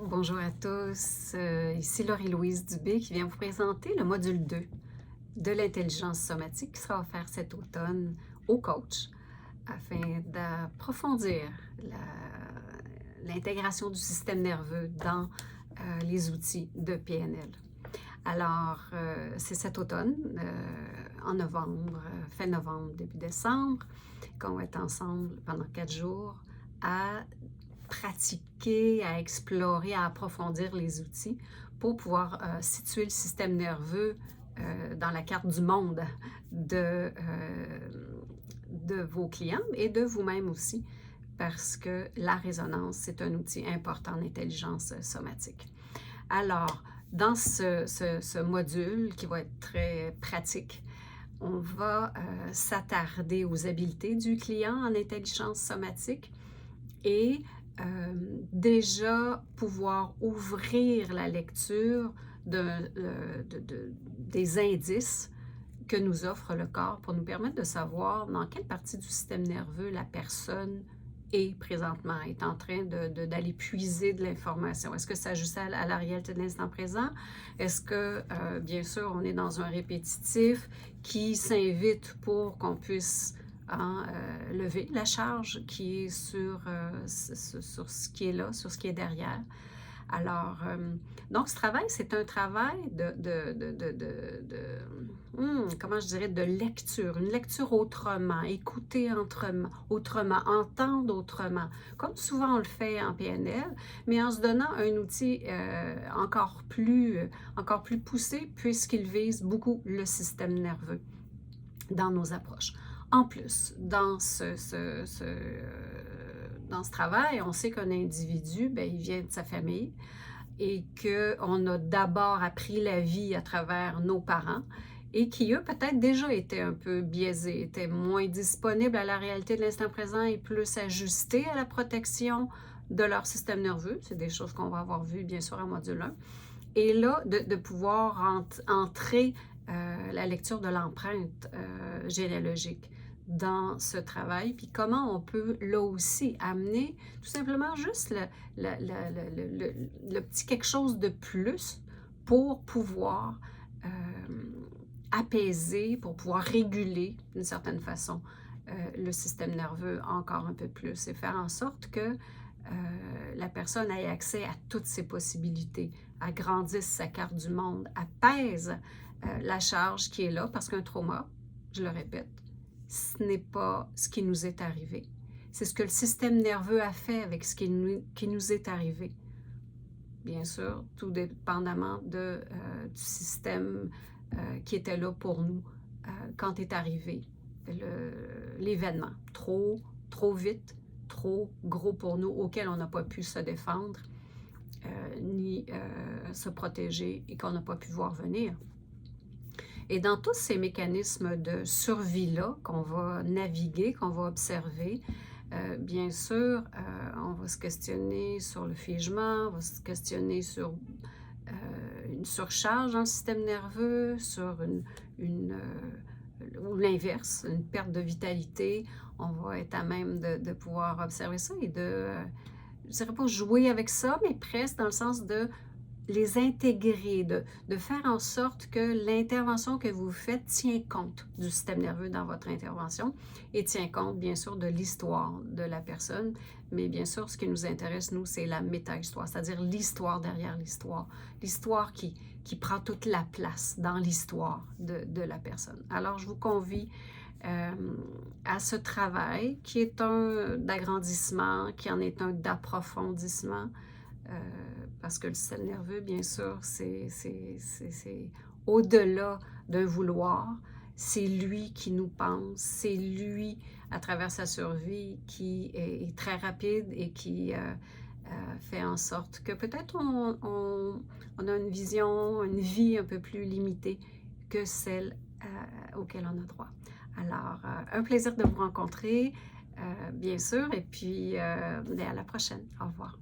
Bonjour à tous, ici Laurie-Louise Dubé qui vient vous présenter le module 2 de l'intelligence somatique qui sera offert cet automne aux coachs afin d'approfondir l'intégration du système nerveux dans les outils de PNL. Alors, c'est cet automne, en novembre, fin novembre, début décembre, qu'on va être ensemble pendant 4 jours à pratiquer, à explorer, à approfondir les outils pour pouvoir situer le système nerveux dans la carte du monde de, de vos clients et de vous-même aussi, parce que la résonance, c'est un outil important en intelligence somatique. Alors, dans ce module qui va être très pratique, on va s'attarder aux habiletés du client en intelligence somatique et déjà pouvoir ouvrir la lecture des indices que nous offre le corps pour nous permettre de savoir dans quelle partie du système nerveux la personne est présentement, est en train d'aller puiser de l'information. Est-ce que ça ajuste à la réalité de l'instant présent? Est-ce que, bien sûr, on est dans un répétitif qui s'invite pour qu'on puisse lever la charge qui est sur ce qui est là, sur ce qui est derrière. Alors, donc ce travail, c'est un travail comment je dirais, de lecture, une lecture autrement, écouter autrement, entendre autrement, comme souvent on le fait en PNL, mais en se donnant un outil encore plus poussé, puisqu'il vise beaucoup le système nerveux dans nos approches. En plus, dans dans ce travail, on sait qu'un individu, bien, il vient de sa famille et qu'on a d'abord appris la vie à travers nos parents et qui, eux, peut-être déjà étaient un peu biaisés, étaient moins disponibles à la réalité de l'instant présent et plus ajustés à la protection de leur système nerveux. C'est des choses qu'on va avoir vues, bien sûr, en module 1. Et là, de pouvoir entrer la lecture de l'empreinte généalogique dans ce travail, puis comment on peut là aussi amener tout simplement juste le petit quelque chose de plus pour pouvoir apaiser, pour pouvoir réguler d'une certaine façon le système nerveux encore un peu plus et faire en sorte que la personne ait accès à toutes ses possibilités, agrandisse sa carte du monde, apaise la charge qui est là, parce qu'un trauma, je le répète, ce n'est pas ce qui nous est arrivé. C'est ce que le système nerveux a fait avec ce qui nous est arrivé. Bien sûr, tout dépendamment du système qui était là pour nous quand est arrivé l'événement. Trop vite, trop gros pour nous, auquel on n'a pas pu se défendre, ni se protéger et qu'on n'a pas pu voir venir. Et dans tous ces mécanismes de survie-là qu'on va naviguer, qu'on va observer, bien sûr, on va se questionner sur le figement, on va se questionner sur une surcharge dans le système nerveux, sur ou l'inverse, une perte de vitalité. On va être à même de pouvoir observer ça et je ne dirais pas jouer avec ça, mais presque dans le sens de les intégrer, de faire en sorte que l'intervention que vous faites tient compte du système nerveux dans votre intervention et tient compte, bien sûr, de l'histoire de la personne. Mais bien sûr, ce qui nous intéresse, nous, c'est la méta-histoire, c'est-à-dire l'histoire derrière l'histoire. L'histoire qui prend toute la place dans l'histoire de la personne. Alors, je vous convie à ce travail qui est un d'agrandissement, qui en est un d'approfondissement, parce que le système nerveux, bien sûr, c'est au-delà d'un vouloir. C'est lui qui nous pense, c'est lui, à travers sa survie, qui est très rapide et qui fait en sorte que peut-être on a une vision, une vie un peu plus limitée que celle auquel on a droit. Alors, un plaisir de vous rencontrer, bien sûr, et puis à la prochaine. Au revoir.